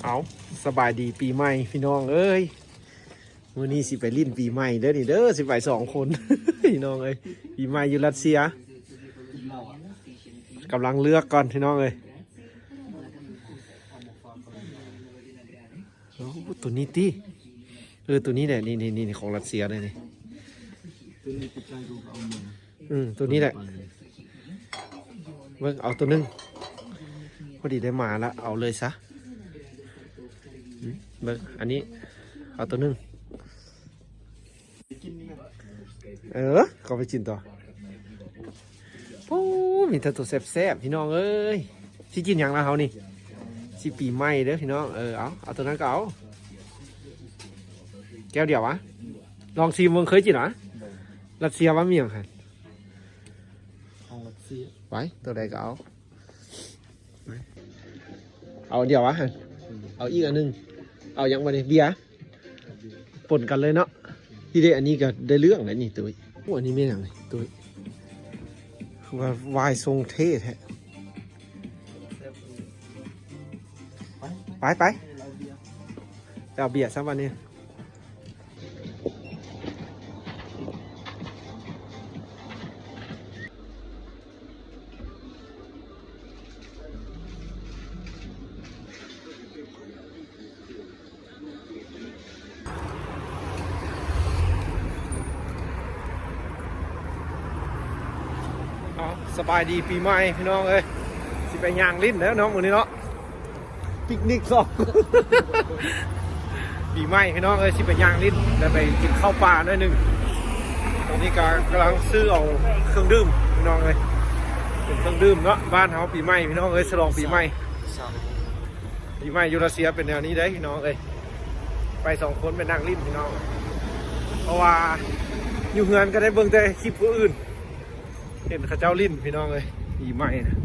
เอาสบายดีปีใหม่พี่น้องเอ้ยมื้อนี้สิไปลิ้นปีใหม่เด้อนี่เด้อสิไป2 คน พี่น้องเอ้ยปีใหม่อยู่รัสเซียกำลังเลือกก่อนพี่น้องเอ้ยโอ้ตัวนี้ติตัวนี้แหละนี่ของรัสเซียเลยนี่ตัวนี้แหละเบิ่งเอาตัวนึงพอดีได้มาแล้วเอาเลยซะเบิ่งอันนี้เอาตัวนึงก็ไปกินต่อโอ้มีแต่ตัวแซ่บๆพี่น้องเอ้ยสิกินอย่างละเขานี่สิปีใหม่เด้อพี่น้องเอาตัวนั้นก็เอาแก้วเดียววะลองชิมมึงเคยกินเหรอรัสเซียว่ามีอย่างไรไว้ตัวใดก็เอาเดียววะเอาอีกอันนึงเอาอย่างมาเนี่ยเบียร์ปนกันเลยเนาะที่ได้อันนี้ก็ได้เรื่องแล้วนี่ตุ้ยอันนี้ไม่อย่างไรตุ้ยว่าวายทรงเท่แท้ไปเอาเบียร์สักวันนี้สบายดีปีใหม่พี่น้องเอ้ยสิไปย่างลิ้นแล้วน้องวันนี้เนาะปิกนิกสอง ปีใหม่พี่น้องเอ้ยสิไปย่างลิ้นแล้วไปกินข้าวปลาหน่อยนึงตอนนี้กำลังซื้อเอาเครื่องดื่มพี่น้องเอ้ยเป็นเครื่องดื่มเนาะบ้านเขาปีใหม่พี่น้องเอ้ยฉลองปีใหม่ยูรัสเซียเป็นแนวนี้ได้พี่น้องเอ้ยไป2 คนไปนั่งลิ้นพี่น้องเพราะว่าอยู่เฮือนก็ได้เบิ่งแต่คลิปผู้อื่นเห็นข้าเจ้าลิ้นพี่น้องเลยปีใหม่นะ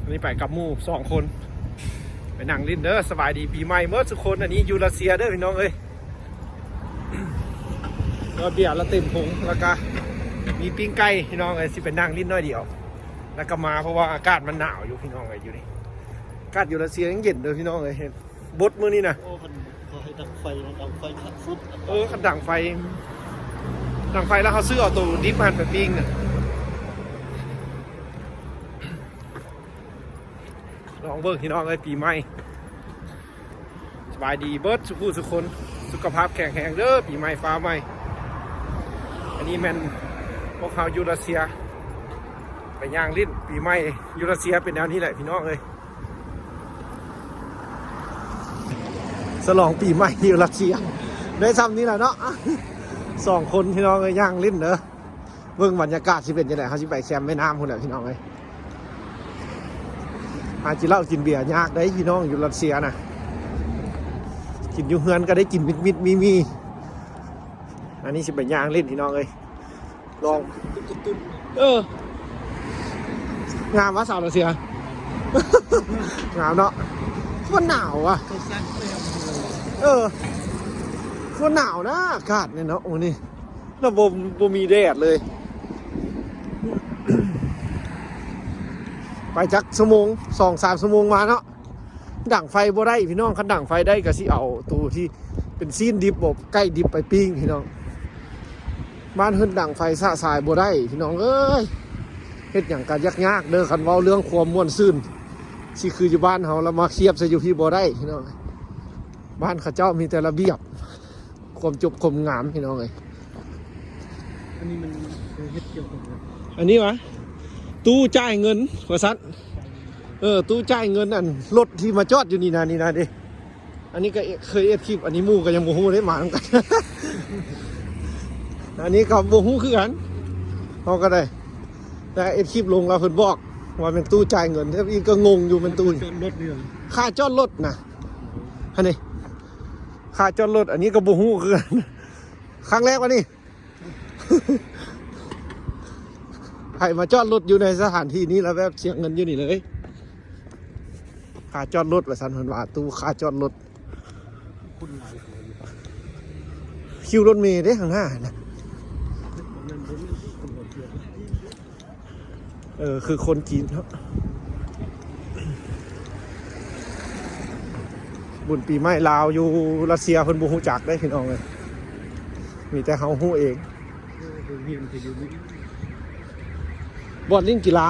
อันนี้ไปกับหมู่2 คนไปนั่งลิ้นเด้อสบายดีปีใหม่เมื่อทุกคนอันนี้ยูรัสเซียเด้อพี่น้องเอ้ยก็เบียร์ละเต็มผงแล้วก็มีปิ้งไก่พี่น้องเอ้ยสิไปนั่งลิ้นน้อยเดียวแล้วก็มาเพราะว่าอากาศมันหนาวอยู่พี่น้องเอ้ยอยู่นี่อากาศยูรัสเซียยังเย็นเลยพี่น้องเอ้ยบดมื้อนี้นะดังไฟขัดฟุตขัดดังไฟแล้วเขาซื้อเอาตัวดิฟมันไปปิ้งน่ะลองเบิกพี่น้องเลยปีใหม่สบายดีเบิร์ดสุขคนสุขภาพแข็งแรงเด้อปีใหม่ฟ้าใหม่อันนี้แมนพวกเขายูรัสเซียไปย่างลิ้นปีใหม่ยูรัสเซียเป็นแนวนี้แหละพี่น้องเลยฉลองปีใหม่ยูรัสเซียได้ซ้ำนี้แหละเนาะ2 คนพี่น้องเลยย่างลิ้นเด้อเบิ่งบรรยากาศที่เป็นยังไงเขาสิไปแคมป์แม่น้ำคนแหละพี่น้องเลยอาจิเล่ากินเบียร์ยากได้พี่น้องอยู่รัสเซียนะกินอยู่เฮือนก็ได้กินมิดมีอันนี้สิไปย่างเล่นพี่น้องเลยลองงามวะสาวรัสเซีย งามเนาะมันหนาวอ่ะมันหนาวนะอากาศเนี่ยเนาะโอ้นี่แล้วบ่มีแดดเลยไปจักชั่วโมง2-3 ชั่วโมงมาเนาะดั่งไฟบ่ได้พี่น้องคันดั่งไฟได้ก็สิเอาตัวที่เป็นซีนดิบบ่ใกล้ดิบไปปิ้งพี่น้องบ้านเฮิรนดั่งไฟสะสายบ่ได้พี่น้องเอ้ยเฮ็ดหยังก็ยากเด้อคันเว้าเรื่องความม่วนซื่นสิคืออยู่บ้านเฮาแล้วมาเทียบใส่อยู่พี่บ่ได้พี่น้องบ้านเขาเจ้ามีแต่ระเบียบความจบความงามพี่น้องเอ้ยอันนี้มันเฮ็ดเกี่ยวกับอันนี้วะตู้จ่ายเงินว่าซัดตู้จ่ายเงินอันรถที่มาจอดอยู่นี่นะดิอันนี้ก็เคยเอ็ดคลิปอันนี้มู่ก็ยังโมโหได้มาเหมือนกัน อันนี้ก็โมโหคือกันเขาก็ได้แต่เอ็ดคลิปลงแล้วเพิ่นบอกว่าเป็นตู้จ่ายเงินแต่อีกก็งงอยู่เป็นตู้จอดรถนี่ค่าจอดรถนะอันนี้ค่าจอดรถอันนี้ก็โมโหคือกันครั้งแรกวะนี่ใครมาจอดรถอยู่ในสถานที่นี้แล้วแบบเสียเงินอยู่นี่เลยค่าจอดรถว่าสันพันว่าตู้ค่าจอดรถคิวรถเมล์ได้ข้างหน้านะคือคนจีนครับ บุญปีใหม่ลาวอยู่รัสเซียเพิ่นบ่ฮู้จักได้พี่น้องเลยมีแต่เฮาฮู้เอง เรียนจะอยู่นี่ บอลลิงกีฬา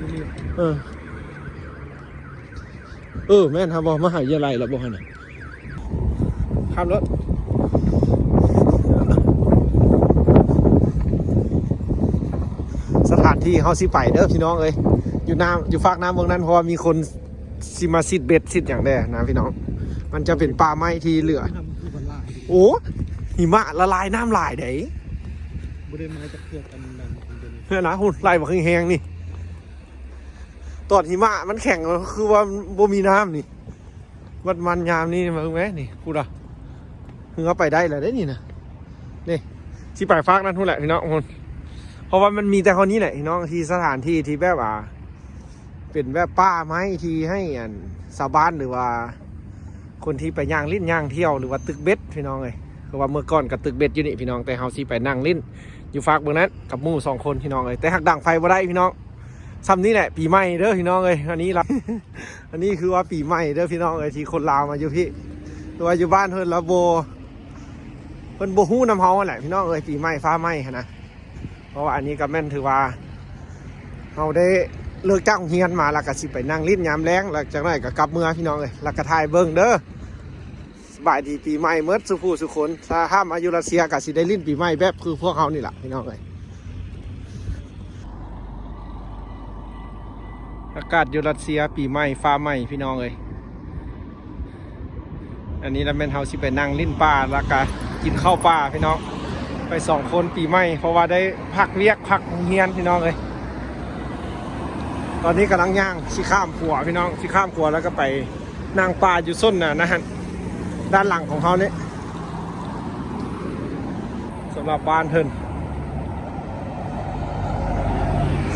นี่ แม่นครับบ่มหาวิทยาลัยแล้วบ่หั่นน่ะขับรถสถานที่เฮาสิไปเด้อพี่น้องเอ้ยอยู่ฝากน้ำเมืองนั้นเพราะว่ามีคนสิมาซิดเบ็ดซิดอย่างแดนะพี่น้องมันจะเป็นป่าไม้ที่เหลือ ทำคือบันลาย โอ้หิมะละลายน้ำลายเด้ บริมาจากเพื่อนกันนั่นคนเดียว เพื่อนนะหุ่นไล่มาแห้งๆนี่ตอนหิมะมันแข็งคือว่าบ่มีน้ำนี่มันยามนี่มาเอ้ยนี่พูดอ่ะคือเขาไปได้แล้วได้นี่นะนี่ที่ไปฟากนั่นทุกแหละพี่น้องคนเพราะว่ามันมีแต่คนนี้แหละพี่น้องที่สถานที่ที่แบบเป็นแบบป้าไม้ที่ให้ชาวบ้านหรือว่า คนที่ไปย่างลิ้นย่างเที่ยวหรือว่าตึกเบ็ดพี่น้องเลยคือว่าเมื่อก่อนกับตึกเบ็ดอยู่นี่พี่น้องแต่เฮาสิไปนั่งลิ้นอยู่ฝากเบื้องนั้นกับหมู่2 คนพี่น้องเลยแต่หักดังไฟบ่ได้พี่น้องซ้ำนี้แหละปีใหม่เด้อพี่น้องเลยอันนี้ละ อันนี้คือว่าปีใหม่เด้อพี่น้องเลยที่คนลาวมาอยู่พี่หรือว่าอยู่บ้านเพิ่นละโบเพิ่นบ่ฮู้นำเฮาแหละพี่น้องเลยปีใหม่ฟ้าใหม่นะเพราะว่าอันนี้ก็แม่นถือว่าเฮาได้เลิกจ้างเฮียนมาแล้วก็สิไปนั่งลิ้นยามแล้งแล้วจากนั้นก็กลับเมืองพี่น้องเลยแล้วก็ถ่ายเบิ่งเด้อสบายดีปีใหม่เมิดสุผู้สุคนถ้าห้ามอายุรัสเซียก็สิได้ลิ้นปีใหม่แบบคือพวกเฮานี่แหละพี่น้องเลยอากาศอยู่รัสเซียปีใหม่ฟ้าใหม่พี่น้องเลยอันนี้เราเป็นเฮาสิไปนั่งลิ้นป่าแล้วก็กินข้าวป่าพี่น้องไป2 คนปีใหม่เพราะว่าได้พักเรียกพักเฮียนพี่น้องเลยตอนนี้กำลังย่างสิข้ามขัวพี่น้องสิข้ามขัวแล้วก็ไปนั่งป่าอยู่ส้นนะฮะด้านหลังของเขาเนี่ยสำหรับบ้านเพิ่น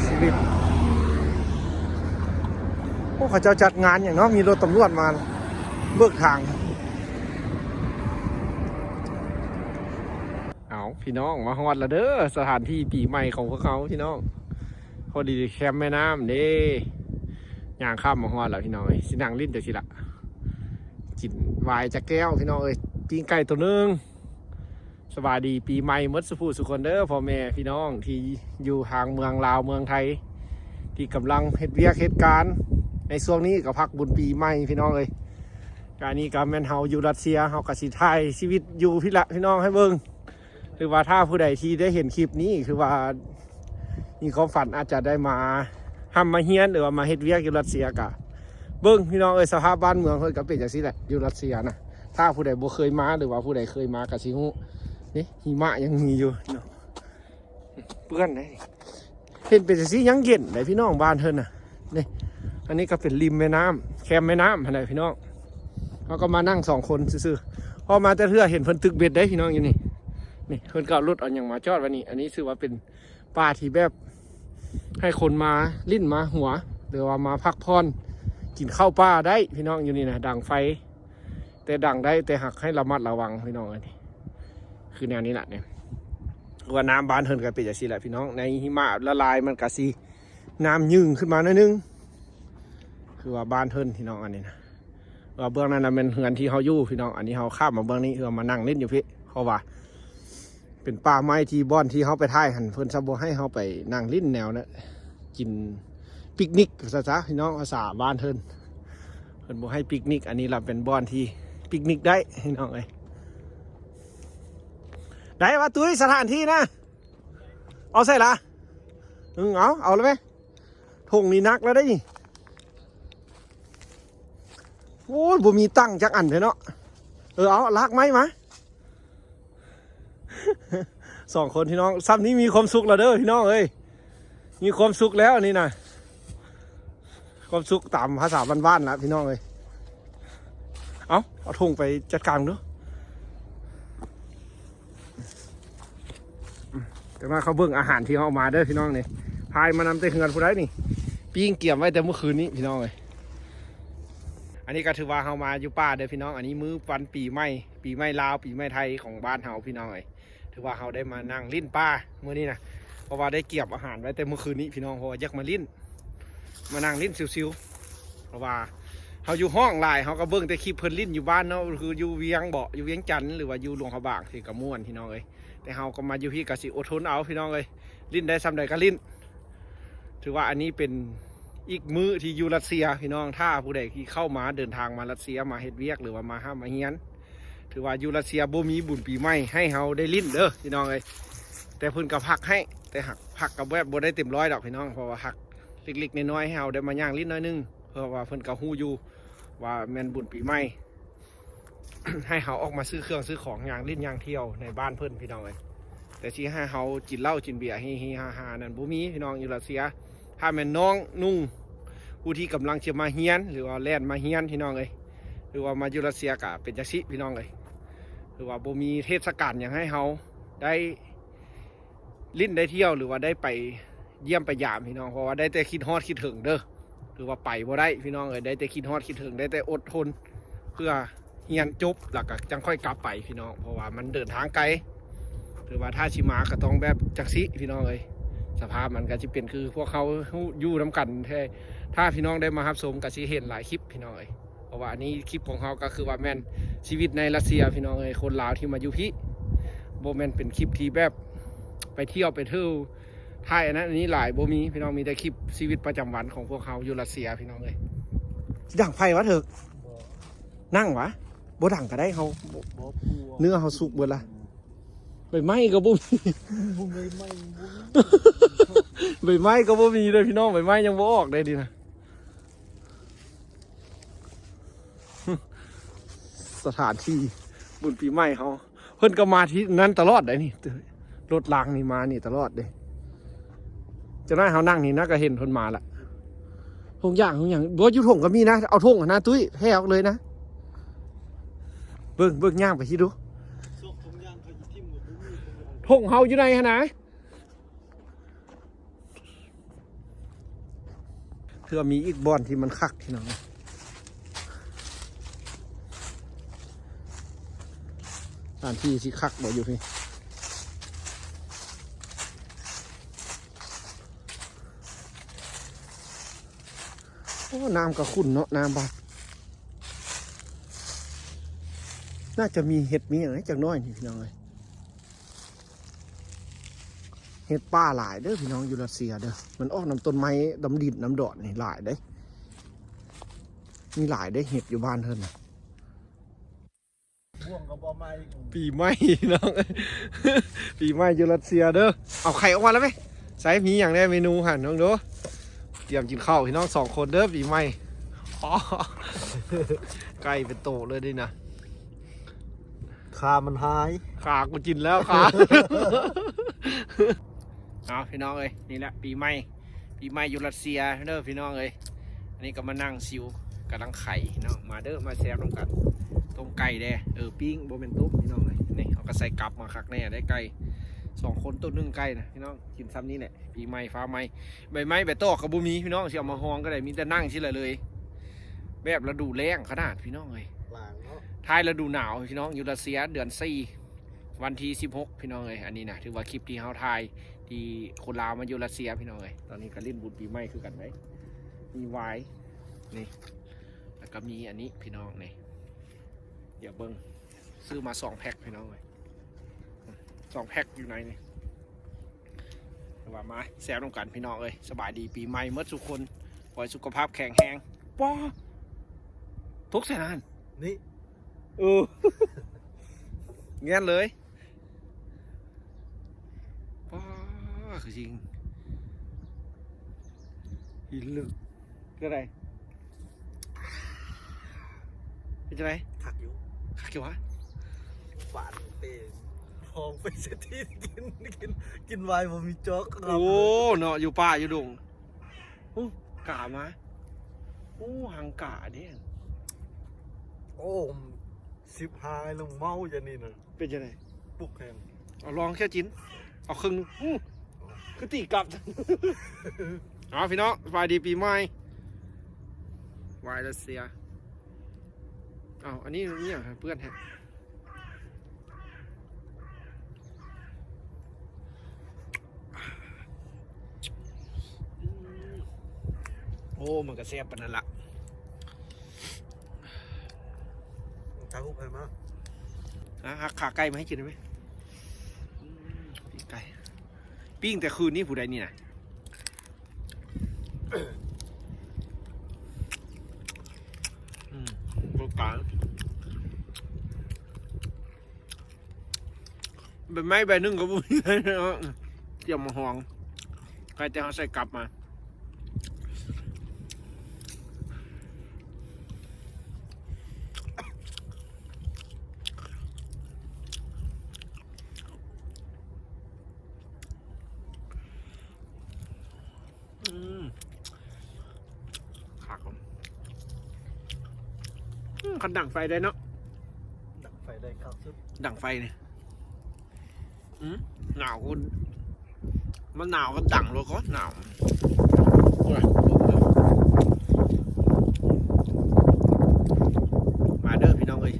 ชีวิตพวกเขาเจ้าจัดงานอย่างเนาะมีรถตำรวจมาเบิกทางเอาพี่น้องมาฮอดแล้วเด้อสถานที่ปีใหม่ของพวกเขาพี่น้องพอดีแคมป์แม่น้ำเด้ย่างข้ามมาฮอดแล้วพี่น้องสินั่งลิ้นเดี๋ยวสิละกินวายจากแก้วพี่น้องปิ้งไก่ตัวนึงสวัสดีปีใหม่มดสุภูสุคนเด้อพ่อแม่พี่น้องที่อยู่ทางเมืองลาวเมืองไทยที่กำลังเฮ็ดเวียกเหตุการณ์ในช่วงนี้ก็พักบุญปีใหม่พี่น้องการนี้ก็แม่นเฮาอยู่รัสเซียเฮากะสิถ่ายชีวิตอยู่พี่ละพี่น้องให้เบิ่งคือว่าถ้าผู้ใดที่ได้เห็นคลิปนี้คือว่ามีความฝันอาจจะได้มาทำมาเฮียนหรือว่ามาเฮ็ดเวียกอยู่รัสเซียกะเบิ่งพี่น้องสภาพบ้านเมืองเพิ่นก็เป็นจังซี่แหละอยู่รัสเซียนะถ้าผู้ใดบ่เคยมาหรือว่าผู้ใดเคยมากะสิฮู้นี่หิมะยังมีอยู่เนาะเปื้อนได้เห็นเป็นจังซี่ยังเย็นได้พี่น้องบ้านเพิ่นน่ะนี่อันนี้ก็เป็นริมแม่น้ำแคมแม่น้ำหั่นแหละพี่น้องเขาก็มานั่ง2 คนซื่อๆพอมาแต่เทื่อเห็นเพิ่นตึกเบ็ดได้พี่น้องอยู่นี่นี่เพิ่นก็เอารถเอาหยังมาจอดไว้นี่อันนี้ถือว่าเป็นป่าที่แบบให้คนมาลิ้นมาหัวหรือว่ามาพักผ่อนกินข้าวป่าได้พี่น้องอยู่นี่นะดังไฟแต่ดังได้แต่หักให้ระมัดระวังพี่น้องอันนี้คือแนวนี้แหละเนี่ยว่าน้ำบานเฮินกันเป็นอย่างนี้แหละพี่น้องในหิมะละลายมันกะซีน้ำยึงขึ้นมาหน่อยนึงคือว่าบานเฮินพี่น้องอันนี้นะว่าเบื้องนั้นเป็นเฮือนที่เขาอยู่พี่น้องอันนี้เขาข้ามมาเบื้องนี้คือมานั่งเล่นอยู่พี่เพราะว่าเป็นป่าไม้ที่บ้อนที่เขาไปท่ายหันเพิ่นซับบ่ให้เขาไปนั่งลิ้นแนวนะกินปิกนิกซะพี่น้องภาษาบ้านเพิ่นบ่ให้ปิกนิกอันนี้เราเป็นบ้อนที่ปิกนิกได้พี่น้องได้ว่าตุ้ยสถานที่นะเอาใส่ละเอาเลยไหมทงนี่นักแล้วได้ยิโอ้ยบ่มีตั้งจักอันเลยเนาะเอาลากไม้มา2 คนพี่น้องซ้ำนี้มีความสุขแล้วเด้อพี่น้องมีความสุขแล้วนี่นะความสุขตามภาษาบ้านๆนะพี่น้องเอาธงไปจัดการดูแต่ว่าเขาเบิ่งอาหารที่เขาเอามาเด้อพี่น้องนี่พายมานำแต่เฮือนผู้ใดนี่ปิ้งเกี่ยมไว้แต่เมื่อคืนนี้พี่น้องอันนี้ก็ถือว่าเขามาอยู่ป่าเด้อพี่น้องอันนี้มื้อวันปีใหม่ลาวปีใหม่ไทยของบ้านเฮาพี่น้องถือว่าเขาได้มานั่งลิ้นป่าเมื่อนี้นะเพราะว่าได้เกี่ยมอาหารไว้แต่เมื่อคืนนี้พี่น้องเพราะว่าอยากมาลิ้นมานั่งลิ้นซิวๆเพราะว่า เฮาอยู่ห้องหลายเฮาก็เบิ่งแต่คลิปเพิ่นลิ้นอยู่บ้านเนาะคืออยู่เวียงบ่อยู่เวียงจันทน์หรือว่าอยู่หลวงพระบางที่ก็ม่วนพี่น้องเอ้ยแต่เฮาก็มาอยู่พี่ก็สิอดทนเอาพี่น้องเอ้ยลิ้นได้ซ้ำใดก็ลิ้นถือว่าอันนี้เป็นอีกมื้อที่อยู่รัสเซียพี่น้องถ้าผู้ใดที่เข้ามาเดินทางมารัสเซียมาเฮ็ดเวียกหรือว่ามาห้ามมาเฮียนถือว่าอยู่รัสเซียบ่มีบุญปีใหม่ให้เฮาได้ลิ้นเด้อพี่น้องเอ้ยแต่เพิ่นก็พักให้แต่หักพักกับแบบบ่ได้เต็มร้อยดอกพี่น้องเพราะว่าหักเล็กๆน้อยๆให้เฮาได้มาย่างลิ้นน้อยนึงเพราะว่าเพิ่นก็ฮู้อยู่ว่าแม่นบุญปีใหม่ ให้เฮาออกมาซื้อเครื่องซื้อของย่างลิ้นย่างเที่ยวในบ้านเพิ่นพี่น้องเอ้ยแต่ที่ให้เฮากินเหล้ากินเบียร์ฮิๆฮาๆนั่นบ่มีพี่น้องอยู่รัสเซียถ้าแม่นน้องนุ่งผู้ที่กำลังจะมาเฮียนหรือว่าแล่นมาเฮียนพี่น้องเอ้ยหรือว่ามาอยู่รัสเซียก็เป็นจังซี่พี่น้องเอ้ยหรือว่าบ่มีเทศกาลหยังให้เฮาได้ลิ้นได้เที่ยวหรือว่าได้ไปเยี่ยมไปยามพี่น้องเพราะว่าได้แต่คิดฮอดคิดถึงเด้อหรือว่าไปบ่ได้พี่น้องเอ้ยได้แต่คิดฮอดคิดถึงได้แต่อดทนเพื่อเฮียนจบแล้วก็จังค่อยกลับไปพี่น้องเพราะว่ามันเดินทางไกลหรือว่าถ้าชิมาก็ต้องแบบจังซี่พี่น้องเอ้ยสภาพมันก็จะเป็นคือพวกเขาอยู่น้ำกันแท้ถ้าพี่น้องได้มารับชมก็สิเห็นหลายคลิปพี่น้องเอ้ยเพราะว่าอันนี้คลิปของเขาก็คือว่าแม่นชีวิตในรัสเซียพี่น้องเอ้ยคนลาวที่มาอยู่พี่บ่แม่นเป็นคลิปที่แบบไปเที่ยวไปเที่ยวถ่ายอันนั้นอันนี้หลายบ่มีพี่น้องมีแต่คลิปชีวิตประจำวันของพวกเขาอยู่รัสเซียพี่น้องเอ้ยดังไฟวะเถอะนั่งวะบ่ดังก็ได้เขาเนื้อเขาสุกเบิดละใบไม้ก็บ่มี ใบไม้ก็บ่มีเลยพี่น้องใบไม้ยังบ่ออกได้ดีนะ สถานที่บุญปีใหม่เขาเพิ่นก็มาที่นั้นตลอดได้นี่รถรางนี่มานี่ตลอดเลยจะได้เขานั่งนี่นะก็เห็นเพิ่นมาละทงอย่างบ่อยู่ทงก็มีนะเอาทงนะตุ้ยแพ้ออกเลยนะเบิ่งย่างไปที่ดูทงเฮาอยู่ไหนฮะนะเพื่อมีอีกบอนที่มันคักที่น้องสถานที่ที่คักบ่อยู่พี่โอ้น้ำก็ขุ่นเนาะน้ำบ้านน่าจะมีเห็ดมีอะไรจากน้อยนี่พี่น้องเลยเห็ดป่าหลายเด้อพี่น้องอยู่รัสเซียเด้อมันออกน้ำต้นไม้ดำดินน้ำดอดนี่หลายเด้มีหลายได้เห็ดอยู่บ้านเพิ่นนะปีใหม่น้อง ปีใหม่อยู่รัสเซียเด้อเอาไข่ออกมาแล้วไหมใส่มีอย่างได้เมนูหันน้องดูเตรียมกินข้าวพี่น้อง2 คนเด้อปีใหม่ ไก่เป็นโตเลยดินะ ขามันหาย ขากูกินแล้วขา เอาพี่น้องเอ้ยนี่แหละปีใหม่อยู่รัสเซียเด้อพี่น้องเอ้ยอันนี้ก็มานั่งซิวกำลังไข่เนาะมาเด้อมาแซ่บน้ำกันต้มไก่แด้ปิ้งโบเป็นตุ๊บพี่น้องเอ้ยนี่เอาก็ใส่กลับมาคักแน่ได้ไก่2 คนตัว1ไก่นะพี่น้องกินซ้ำนี้แหละปีใหม่ฟ้าใหม่ใบไม้ใบตอกกับบุมีพี่น้องเสียมาฮองก็ได้มีแต่นั่งชิเลย แบบฤดูแล้งขนาดพี่น้องเลยท้ายฤดูหนาวพี่น้องอยู่รัสเซียเดือน4วันที่16พี่น้องเลยอันนี้นะถือว่าคลิปที่เฮาถ่ายที่คนลาวมาอยู่รัสเซียพี่น้องเลยตอนนี้ก็เล่นบุญปีใหม่คือกันไหมมีไวน์นี่แล้วก็มีอันนี้พี่น้องนี่เดี๋ยวเบิ้งซื้อมา2 แพ็คพี่น้องเลย2 แพ็คอยู่ในนี่ว่ามาแซวต้องกันพี่น้องเลยสบายดีปีใหม่เมื่อทุกคนขอให้สุขภาพแข็งแรงป้อทุกสถานนี่เงี้ยเลยป้าคือจริงหินลึกก็ได้เป็นจะไรขักอยู่วะหวานเต็มทองไปเสียที่กินไวน์ผมมีจ๊อกโอ้เนาะอยู่ป่าอยู่ดงกามาหางกาเนี่ยโอ้15ลงเมาจะนี่นะเป็นยังไงปุกแฮมเอาลองแค่จิ้นเอาครึ่งก็ตีกลับ เอาพี่น้องสบายดีปีใหม่วายรัสเซียเอาอันนี้เนี่ยเพื่อนฮะโอ้มันก็แซ่บปานนั้นละ ถ่ายรูปให้มา หักขาไก่มาให้กินได้ไหมปิ้งไก่ปิ้งแต่คืนนี้ผู้ใดนี่นะโคตรกลางใบไม้ใบหนึ่งก็บุ้ยเกี่ยวมาหองใครจะเอาใส่กลับมาขาก่อนคันดั่งไฟได้เนาะ ดังไฟได้ข้าวซุป ดั่งไฟเนี่ยหนาวคุณมันหนาวก็ดั่งเลยก็หนาวมาเด้อพี่น้องเอ้ย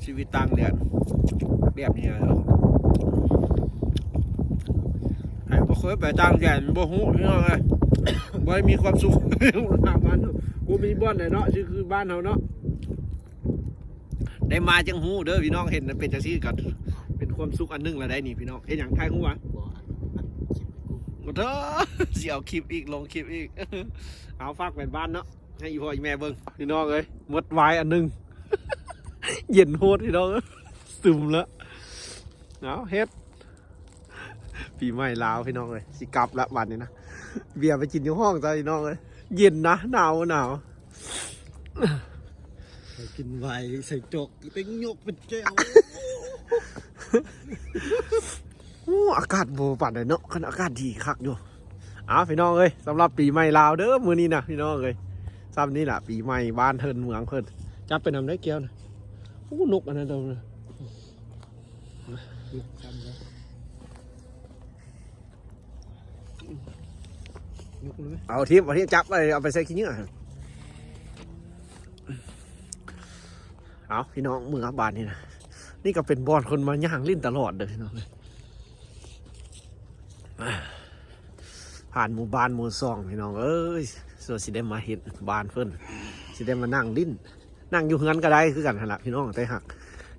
ชีวิตต่างแดนแบบนี้แล้วไอ้บ่เคยไปต่างแดนบ่ฮู้พี่น้องเอ้ยบ่มีความสุขหาบ้านกูมีบ้านไหนเนาะชื่อคือบ้านเฮาเนาะได้มาจังฮู้เด้อพี่น้องเห็นเป็นจังซี่ก็เป็นความสุขอันนึงละได้นี่พี่น้องเฮ็ดหยังทายฮู้วะ บ่อันคลิปกู โอ้โธ่สิเอาคลิปอีกลงคลิปอีกเอาฝากแม่บ้านเนาะให้อีพ่ออีแม่เบิ่งพี่น้องเอ้ยหมดวายอันนึง เย็นโหดพี่น้องซึมแล้วเอาเฮ็ดปีใหม่ลาวพี่น้องเอ้ยสิกลับละวันนี้นะเบียร์ไปกินอยู่ห้องจ้าพี่น้องเอ้ยเย็นนะหนาว ใส่กินไวใส่จกเป็นยกเป็นแก้ว โอ้อากาศโบปั่นเลยเนาะขณะอากาศดีคักอยู่เอาพี่น้องเอ้ยสำหรับปีใหม่ลาวเด้อมื้อนี้นะพี่น้องเอ้ยซ้ำนี่แหละปีใหม่บ้านเทินเมืองเพิ่นจับไปนำได้แก้วนะโอ้นกอันนั้นเด้อนะเอาทิพย์จับไปเอาไปใส่ขี้เหงื่อเอาพี่น้องเมืองบ้านนี่นะนี่ก็เป็นบอนคนมาย่างลิ้นตลอดเลยพี่น้องเลยผ่านหมู่บ้านหมู่ซองพี่น้องเอ้ยส่วนสิได้มาเห็นบ้านเพิ่นสิได้มานั่งลิ้นนั่งอยู่เฮือนก็ได้คือกันหั่นล่ะพี่น้องแต่หัก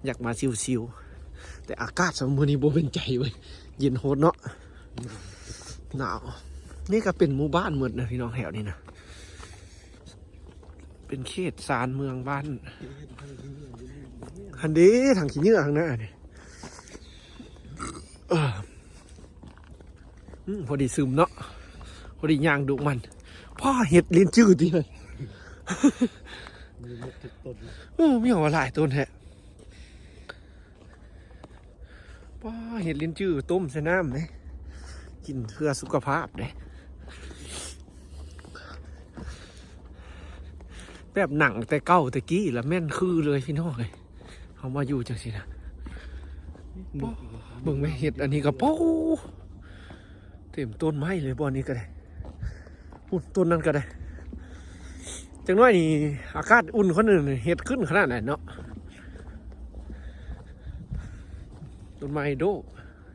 อยากมาชิวๆแต่อากาศสมมื้อนี้บ่เป็นใจเว้ยเย็นโหดเนาะหนาวนี่ก็เป็นหมู่บ้านหมดนะพี่น้องแถวนี้นะเป็นเขตศาลเมืองบ้านคันดีทางขี้เหงื่อทางหน้านี่พอดีซึมเนาะพอดีย่างดุมันพ่อเห็ดลิ้นจืดดีเลย มีมุกทุกต้น มีหัวหลายต้นแฮะพ่อเห็ดลิ้นจืดต้มใส่น้ำเลยกินเพื่อสุขภาพเลยแบบหนังแต่เก้าแต่กี้แล้วแม่นคือเลยพี่น้องเลยเขามาอยู่จังสินะเบิ่งไม่เห็ดอันนี้ก็โป้เต็มต้นไม้เลยบ่อนี้ก็ได้อุ่นต้นนั้นก็ได้จังน้อยนี่อากาศอุ่นคนอื่นเห็ดขึ้นขนาดไหนเนาะต้นไม้โด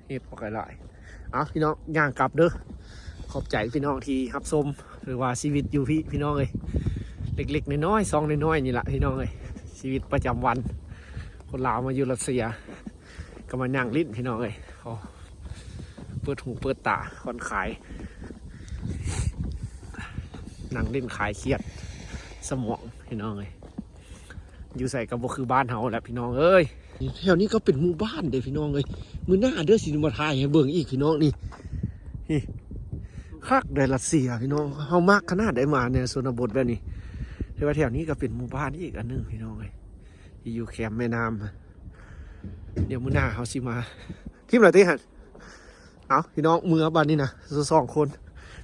เห็ดปกติหลายเอาพี่น้องย่างกลับเด้อขอบใจพี่น้องที่รับชมหรือว่าชีวิตอยู่พี่น้องเลยเล็กๆน้อยๆซองน้อยๆนี่แหละพี่น้องเลยชีวิตประจำวันคนลาวมาอยู่รัสเซียก็มานั่งลิ้นพี่น้องเลยเปิดหูเปิดตาคนขายนั่งลิ้นขายเครียดสมองพี่น้องเลยอยู่ใส่กระบอกคือบ้านเฮาแหละพี่น้องเอ้ยแถวนี้ก็เป็นหมู่บ้านเด้พี่น้องเลยมือหน้าเด้อสิมาถ่ายให้เบิ่งอีกพี่น้องนี่คักในรัสเซียพี่น้องเฮามากขนาดได้มาในชนบทแบบนี้แต่ว่าแถวนี้ก็เป็นหมู่บ้านอีกอันนึงพี่น้องเลยที่อยู่แคมป์แม่น้ำเดี๋ยวมื้อหน้าเขาสิมาทิมอะไรตีหันเอาพี่น้องมือบ้านนี่นะสองคน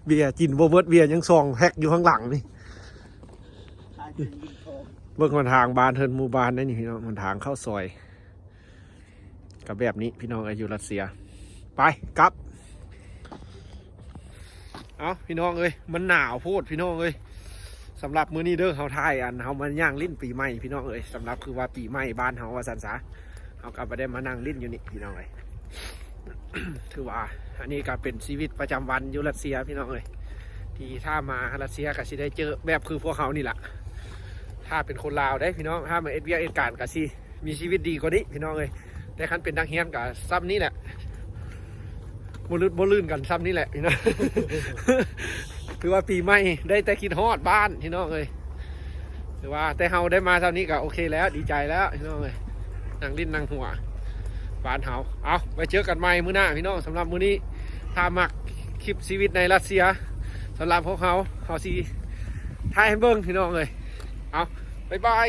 เบียร์จินโบเบิร์ตเบียร์ยังซองแฮกอยู่ข้างหลังนี่เบิ่งมันทางบ้านเทินหมู่บ้านนั่นนี่พี่น้องมันทางเข้าซอยกับแบบนี้พี่น้องอยู่รัสเซียไปกลับเอาพี่น้องเอ้ยมันหนาวโพดพี่น้องเอ้ยสำหรับมื้อนี้เด้อเฮาทายอันเฮามันย่างลิ้นปีใหม่พี่น้องเอ้ยสำหรับคือว่าปีใหม่บ้านเฮาว่าสันสาเฮาก็บ่ได้มานั่งลิ้นอยู่นี่พี่น้องเอ้ย ถือว่าอันนี้ก็เป็นชีวิตประจำวันอยู่รัสเซียพี่น้องเอ้ยที่ถ้ามารัสเซียก็สิได้เจอแบบคือพวกเขานี่แหละ ถ้าเป็นคนลาวได้พี่น้องถ้ามาเอ็ดเวียเอ็ดการกะซีมีชีวิตดีกว่านี้พี่น้องเลยแต่คันเป็นนักเฮียนกับซ้ำนี้แหละบ่ลื่นกันซ้ำนี้แหละพี่น้อง คือว่าปีใหม่ได้แต่คิดฮอดบ้านพี่น้องเลยถือว่าแต่เฮาได้มาเท่านี้ก็โอเคแล้วดีใจแล้วพี่น้องเลยนั่งลิ้นนั่งหัวบ้านเฮาเอาไว้เจอกันใหม่มื้อหน้าพี่น้องสำหรับมื้อนี้ถ้ามักคลิปชีวิตในรัสเซียสำหรับพวกเขาซีถ่ายให้เบิ่งพี่น้องเลยเอาบ๊ายบาย